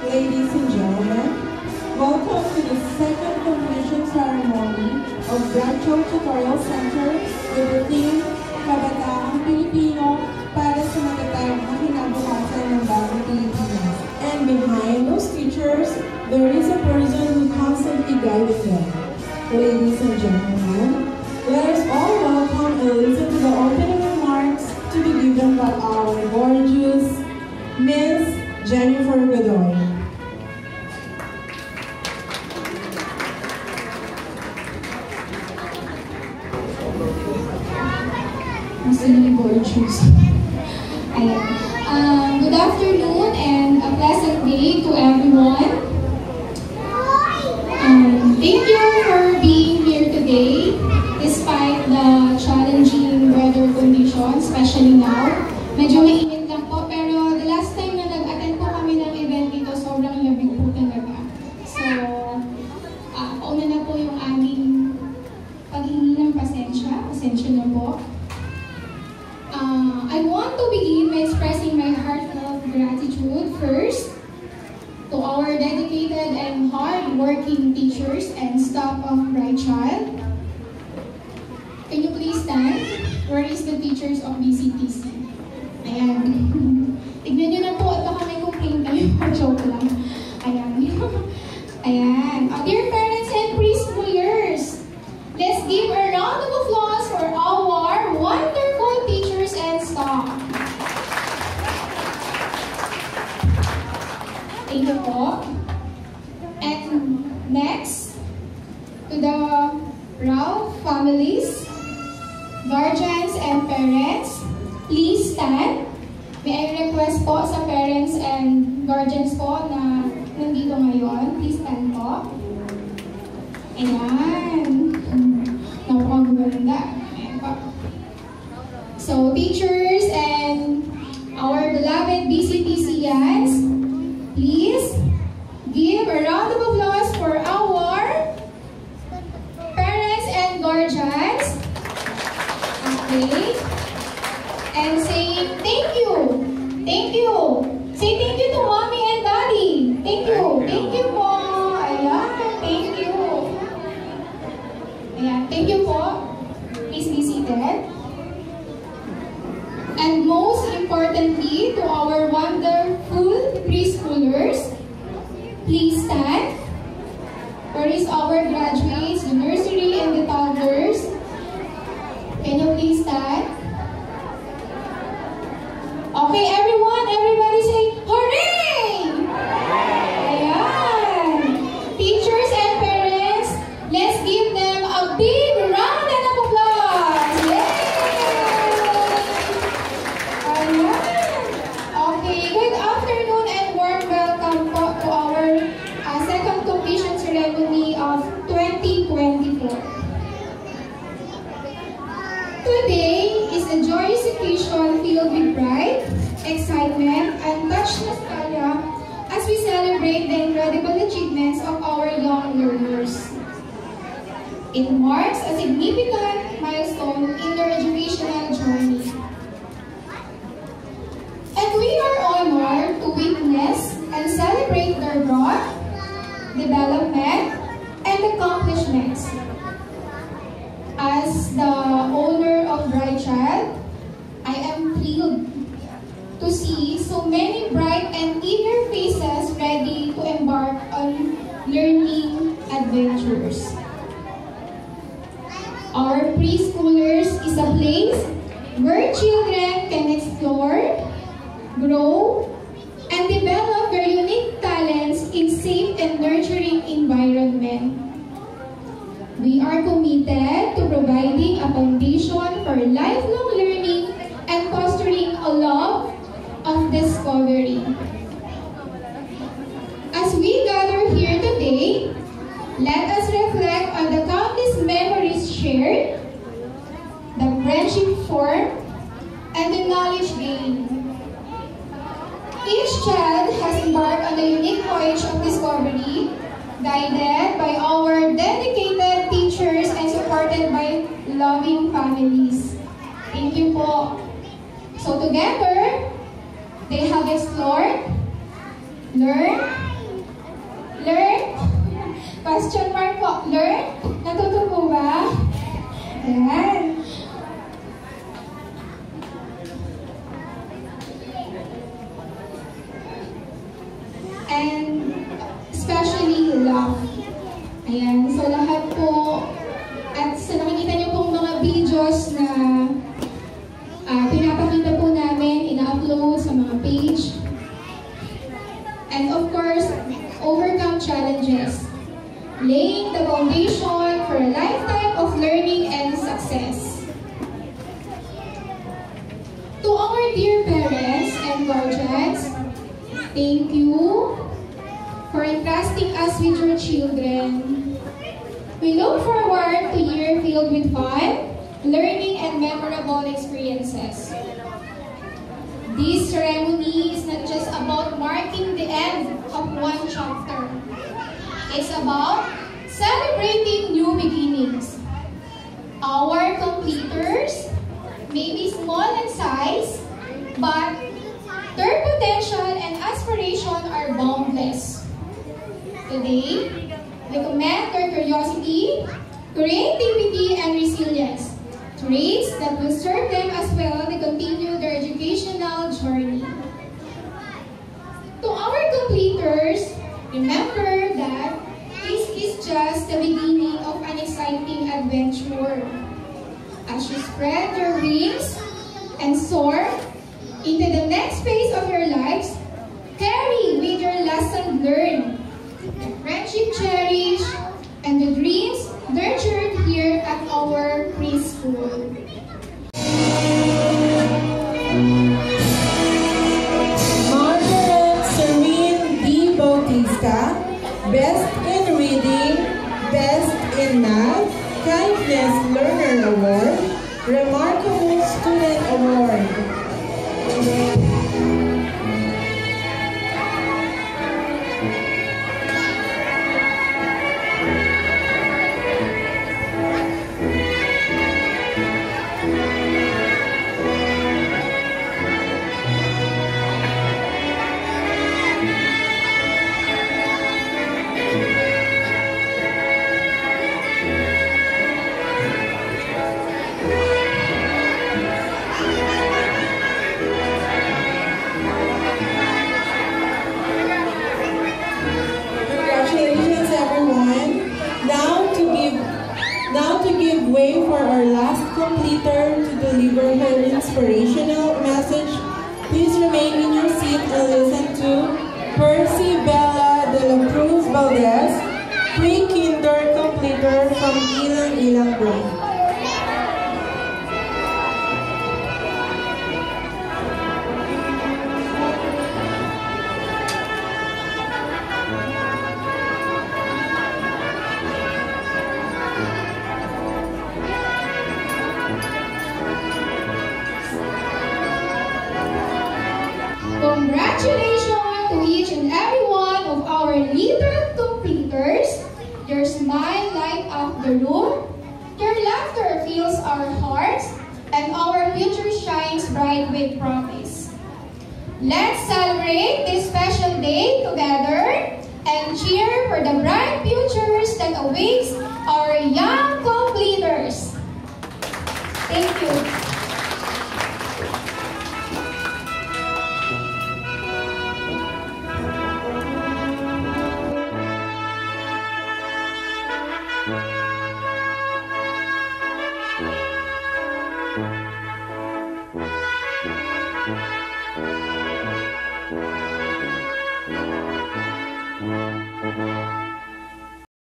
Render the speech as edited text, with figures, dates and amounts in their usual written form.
Ladies and gentlemen, welcome to the second completion ceremony of Bradshaw Tutorial Center with the theme, Kabataang Pilipino para sa matatag na kinabukasan ng bagong Pilipinas. And behind those teachers, there is a person who constantly guided them. Ladies and gentlemen, let us all welcome and listen to the opening remarks to be given by our gorgeous Miss Jennifer Godoy. Gorgeous. Good afternoon and a pleasant day to everyone. Thank you for being here today despite the challenging weather conditions, especially now. Medyo mainit lang po, pero the last time na nag-attend po kami ng event dito, sobrang lamig po talaga. So, pauna na po yung aming paghingi ng pasensya. Pasensya na po. I want to begin by expressing my heartfelt gratitude first to our dedicated and hard-working teachers and staff of Bright Child. Can you please stand? Where is the teachers of BCTC? Ayan. Tignan nyo na po at baka may complaint kayo. Joke lang. Ayan. Ayan. Dear parents and preschoolers, let's give a round of applause for our wonderful teachers and staff. Thank you po. And next, to the Rao families, guardians and parents, please stand. May I request po sa parents and guardians po na nandito ngayon, please stand po. Ayan. Napakaganda. Ayan po. So, teachers and our beloved BCTCians, please give a round of applause for our parents and guardians. Okay. And saying thank you. Thank you. Say thank you to mommy and daddy. Thank you. Thank you po. Ayan. Thank you. Ayan. Thank you po. Please be seated. And most importantly, to our wonderful preschoolers, please stand. Where is our graduates, the nursery and the toddlers? Can you please stand? Okay, everyone, everybody say, hooray! Ayan. Teachers and parents, let's give them a big round of applause. Yay! Okay, good afternoon and warm welcome po to our second completion ceremony of 2024. Today is a joyous occasion filled with pride, excitement, and touch nostalgia as we celebrate the incredible achievements of our young learners. It marks a significant milestone in their educational journey. And we are honored to witness and celebrate their growth, development, and accomplishments. As the owner of Bright Child, I am thrilled to see so many bright and eager faces ready to embark on learning adventures. Our preschoolers is a place where children can explore, grow, and develop their unique talents in safe and nurturing environment. We are committed to providing a foundation for lifelong learning and fostering a love of discovery. As we gather here today, let us reflect on the countless memories shared, the friendship formed, and the knowledge gained. Each child has embarked on a unique voyage of discovery, guided by our dedicated teachers and supported by loving families. Thank you po. So together, they have explored, learned, Learn? Question mark po. Learn? Natuto po ba? Ayan. And especially love. Ayan. So lahat po, at sa nakikita niyo pong mga videos na pinapakita po namin, ina-upload sa mga page. And of course, overcome challenges, laying the foundation for a lifetime of learning and success. To our dear parents and guardians, thank you for entrusting us with your children. We look forward to a year filled with fun, learning, and memorable experiences. This ceremony is not just about marking the end of one chapter. It's about celebrating new beginnings. Our completers may be small in size, but their potential and aspiration are boundless. Today, we commend their curiosity, creativity, and resilience, traits that will serve them as well to continue their educational journey. To our completers, remember that this is just the beginning of an exciting adventure. As you spread your wings and soar into the next phase of your lives, carry with your lesson learned, the friendship cherished, and the dreams nurtured here at our preschool. Margaret Serene D. Bautista, Best in Reading, Best in Math, Kindness Learner Award, Remarkable Student Award. Congratulations, everyone. Now to give way for our last completer to deliver her inspirational message, please remain in your seat and listen to Percy Bella de la Cruz Valdez, pre-kinder completer from Ilang Ilang Grade. Congratulations to each and every one of our little completers. Your smile lights up the room, your laughter fills our hearts, and our future shines bright with promise. Let's celebrate this special day together and cheer for the bright futures that awaits our young completers. Thank you.